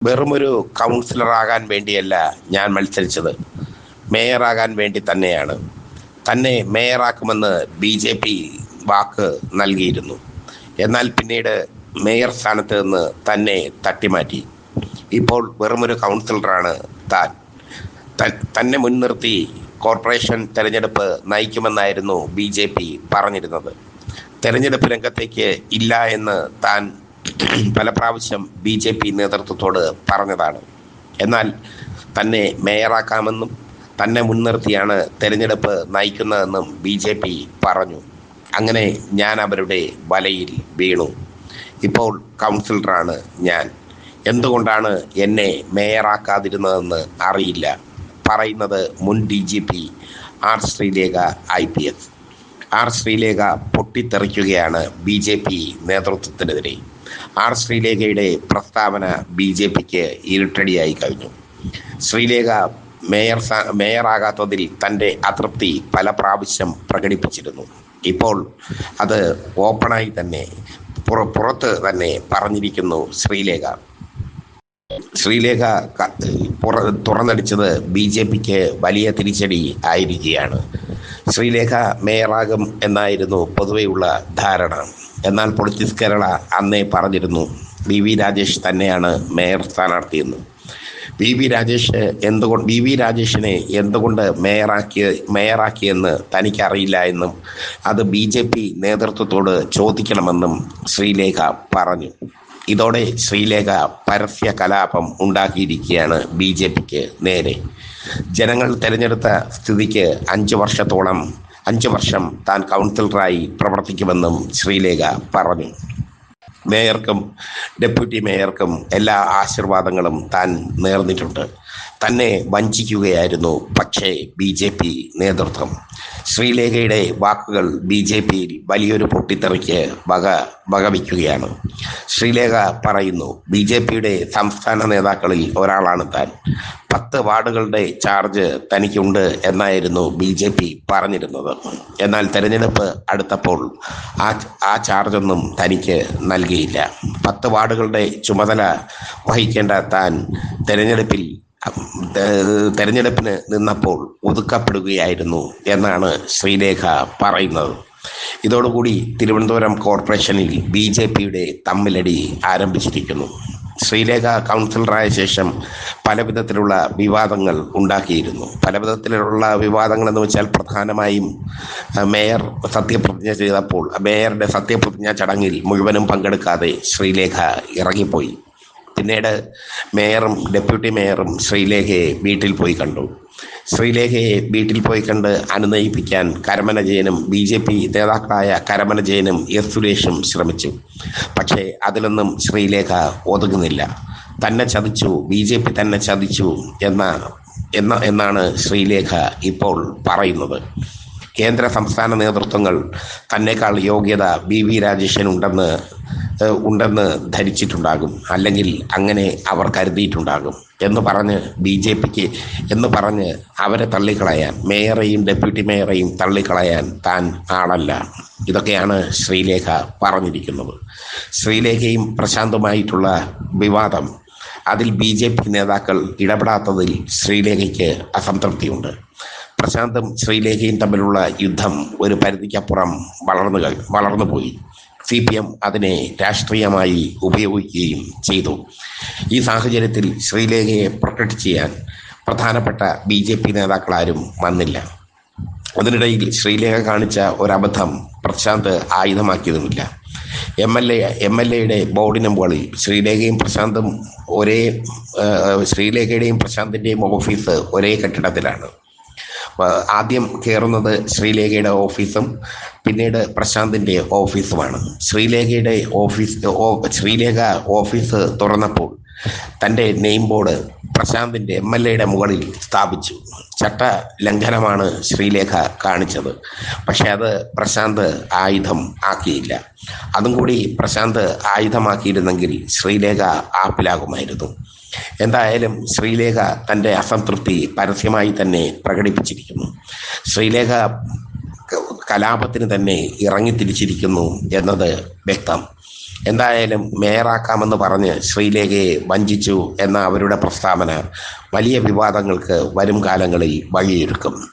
വെറുമൊരു കൗൺസിലറാകാൻ വേണ്ടിയല്ല ഞാൻ മത്സരിച്ചത്, മേയറാകാൻ വേണ്ടി തന്നെയാണ്. തന്നെ മേയറാക്കുമെന്ന് BJP വാക്ക് നൽകിയിരുന്നു. എന്നാൽ പിന്നീട് മേയർ സ്ഥാനത്ത് നിന്ന് തന്നെ തട്ടിമാറ്റി. ഇപ്പോൾ വെറുമൊരു കൗൺസിലറാണ് താൻ. തന്നെ മുൻനിർത്തി കോർപ്പറേഷൻ തെരഞ്ഞെടുപ്പ് നയിക്കുമെന്നായിരുന്നു BJP പറഞ്ഞിരുന്നത്. തെരഞ്ഞെടുപ്പ് രംഗത്തേക്ക് ഇല്ല എന്ന് താൻ പല പ്രാവശ്യം BJP നേതൃത്വത്തോട് പറഞ്ഞതാണ്. എന്നാൽ തന്നെ മേയറാക്കാമെന്നും തന്നെ മുൻനിർത്തിയാണ് തെരഞ്ഞെടുപ്പ് നയിക്കുന്നതെന്നും BJP പറഞ്ഞു. അങ്ങനെ ഞാൻ അവരുടെ വലയിൽ വീണു. ഇപ്പോൾ കൗൺസിലറാണ് ഞാൻ. എന്തുകൊണ്ടാണ് എന്നെ മേയറാക്കാതിരുന്നതെന്ന് അറിയില്ല. പറയുന്നത് മുൻ DGP R. Sreelekha IPS. R. Sreelekha പൊട്ടിത്തെറിക്കുകയാണ് BJP നേതൃത്വത്തിനെതിരെ. R. ശ്രീലേഖയുടെ പ്രസ്താവന BJPക്ക് ഇരുട്ടടിയായി കഴിഞ്ഞു. ശ്രീലേഖ മേയറാകാത്തതിൽ തൻ്റെ അതൃപ്തി പല പ്രാവശ്യം പ്രകടിപ്പിച്ചിരുന്നു. ഇപ്പോൾ അത് ഓപ്പണായി തന്നെ പുറത്ത് തന്നെ പറഞ്ഞിരിക്കുന്നു ശ്രീലേഖ. ശ്രീലേഖ തുറന്നടിച്ചത് BJPക്ക് വലിയ തിരിച്ചടി ആയിരിക്കുകയാണ്. ശ്രീലേഖ മേയറാകും എന്നായിരുന്നു പൊതുവെയുള്ള ധാരണ. എന്നാൽ പൊളിറ്റിക്സ് കേരള അന്നേ പറഞ്ഞിരുന്നു VV രാജേഷ് തന്നെയാണ് മേയർ സ്ഥാനാർത്ഥിയെന്ന്. VV രാജേഷിനെ എന്തുകൊണ്ട് മേയറാക്കിയെന്ന് തനിക്കറിയില്ല എന്നും അത് BJP നേതൃത്വത്തോട് ചോദിക്കണമെന്നും ശ്രീലേഖ പറഞ്ഞു. ഇതോടെ ശ്രീലേഖ പരസ്യ കലാപം ഉണ്ടാക്കിയിരിക്കുകയാണ് BJPക്ക് നേരെ. ജനങ്ങൾ തെരഞ്ഞെടുത്ത സ്ഥിതിക്ക് 5 വർഷം താൻ കൗൺസിലറായി പ്രവർത്തിക്കുമെന്നും ശ്രീലേഖ പറഞ്ഞു. മേയർക്കും ഡെപ്യൂട്ടി മേയർക്കും എല്ലാ ആശീർവാദങ്ങളും താൻ നേർന്നിട്ടുണ്ട്. തന്നെ വഞ്ചിക്കുകയായിരുന്നു പക്ഷേ BJP നേതൃത്വം. ശ്രീലേഖയുടെ വാക്കുകൾ BJPയിൽ വലിയൊരു പൊട്ടിത്തെറിക്ക് വകവയ്ക്കുകയാണ്. ശ്രീലേഖ പറയുന്നു, BJPയുടെ സംസ്ഥാന നേതാക്കളിൽ ഒരാളാണ് താൻ. 10 വാർഡുകളുടെ ചാർജ് തനിക്കുണ്ട് എന്നായിരുന്നു BJP പറഞ്ഞിരുന്നത്. എന്നാൽ തെരഞ്ഞെടുപ്പ് അടുത്തപ്പോൾ ആ ചാർജൊന്നും തനിക്ക് നൽകിയില്ല. 10 വാർഡുകളുടെ ചുമതല വഹിക്കേണ്ട താൻ തെരഞ്ഞെടുപ്പിന് നിന്നപ്പോൾ ഒതുക്കപ്പെടുകയായിരുന്നു എന്നാണ് ശ്രീലേഖ പറയുന്നത്. ഇതോടുകൂടി തിരുവനന്തപുരം കോർപ്പറേഷനിൽ BJPയുടെ തമ്മിലടി ആരംഭിച്ചിരിക്കുന്നു. ശ്രീലേഖ കൗൺസിലറായ ശേഷം പലവിധത്തിലുള്ള വിവാദങ്ങൾ ഉണ്ടാക്കിയിരുന്നു. പലവിധത്തിലുള്ള വിവാദങ്ങൾ എന്ന് വെച്ചാൽ പ്രധാനമായും മേയർ സത്യപ്രതിജ്ഞ ചെയ്തപ്പോൾ മേയറുടെ സത്യപ്രതിജ്ഞാ ചടങ്ങിൽ മുഴുവനും പങ്കെടുക്കാതെ ശ്രീലേഖ ഇറങ്ങിപ്പോയി. പിന്നീട് മേയറും ഡെപ്യൂട്ടി മേയറും ശ്രീലേഖയെ വീട്ടിൽ പോയി കണ്ടു. ശ്രീലേഖയെ വീട്ടിൽ പോയി കണ്ട് അനുനയിപ്പിക്കാൻ കരമന ജയനും BJP നേതാക്കളായ കരമന ജയനും S. സുരേഷും ശ്രമിച്ചു. പക്ഷേ അതിലൊന്നും ശ്രീലേഖ ഒതുങ്ങുന്നില്ല. തന്നെ ചതിച്ചു, BJP തന്നെ ചതിച്ചു എന്നാണ് ശ്രീലേഖ ഇപ്പോൾ പറയുന്നത്. കേന്ദ്ര സംസ്ഥാന നേതൃത്വങ്ങൾ തന്നെക്കാൾ യോഗ്യത VV രാജേഷിനുണ്ടെന്ന് ധരിച്ചിട്ടുണ്ടാകും, അല്ലെങ്കിൽ അങ്ങനെ അവർ കരുതിയിട്ടുണ്ടാകും എന്ന് പറഞ്ഞ് അവരെ തള്ളിക്കളയാൻ, മേയറെയും ഡെപ്യൂട്ടി മേയറെയും തള്ളിക്കളയാൻ താൻ ആളല്ല. ഇതൊക്കെയാണ് ശ്രീലേഖ പറഞ്ഞിരിക്കുന്നത്. ശ്രീലേഖയും പ്രശാന്തുമായിട്ടുള്ള വിവാദം, അതിൽ BJP നേതാക്കൾ ഇടപെടാത്തതിൽ ശ്രീലേഖയ്ക്ക് അസംതൃപ്തിയുണ്ട്. പ്രശാന്തും ശ്രീലേഖയും തമ്മിലുള്ള യുദ്ധം ഒരു പരിധിക്കപ്പുറം വളർന്നുപോയി. CPM അതിനെ രാഷ്ട്രീയമായി ഉപയോഗിക്കുകയും ചെയ്തു. ഈ സാഹചര്യത്തിൽ ശ്രീലേഖയെ പ്രൊട്ടക്ട് ചെയ്യാൻ പ്രധാനപ്പെട്ട BJP നേതാക്കളാരും വന്നില്ല. അതിനിടയിൽ ശ്രീലേഖ കാണിച്ച ഒരബദ്ധം പ്രശാന്ത് ആയുധമാക്കിയതുമില്ല. MLAയുടെ ബോർഡിന് മുകളിൽ ശ്രീലേഖയുടെയും പ്രശാന്തിൻ്റെയും ഓഫീസ് ഒരേ കെട്ടിടത്തിലാണ്. ആദ്യം കയറുന്നത് ശ്രീലേഖയുടെ ഓഫീസും പിന്നീട് പ്രശാന്തിൻ്റെ ഓഫീസുമാണ്. ശ്രീലേഖ ഓഫീസ് തുറന്നപ്പോൾ തൻ്റെ നെയിം ബോർഡ് പ്രശാന്തിൻ്റെ MLAയുടെ മുകളിൽ സ്ഥാപിച്ചു. ചട്ട ലംഘനമാണ് ശ്രീലേഖ കാണിച്ചത്. പക്ഷെ അത് പ്രശാന്ത് ആയുധം ആക്കിയില്ല. അതും കൂടി പ്രശാന്ത് ആയുധമാക്കിയിരുന്നെങ്കിൽ ശ്രീലേഖ ആപ്പിലാകുമായിരുന്നു. എന്തായാലും ശ്രീലേഖ തൻ്റെ അസംതൃപ്തി പരസ്യമായി തന്നെ പ്രകടിപ്പിച്ചിരിക്കുന്നു. ശ്രീലേഖ കലാപത്തിന് തന്നെ ഇറങ്ങിത്തിരിച്ചിരിക്കുന്നു എന്നത് വ്യക്തം. എന്തായാലും മേയറാക്കാമെന്ന് പറഞ്ഞ് ശ്രീലേഖയെ വഞ്ചിച്ചു എന്ന അവരുടെ പ്രസ്താവന വലിയ വിവാദങ്ങൾക്ക് വരും കാലങ്ങളിൽ വഴിയൊരുക്കും.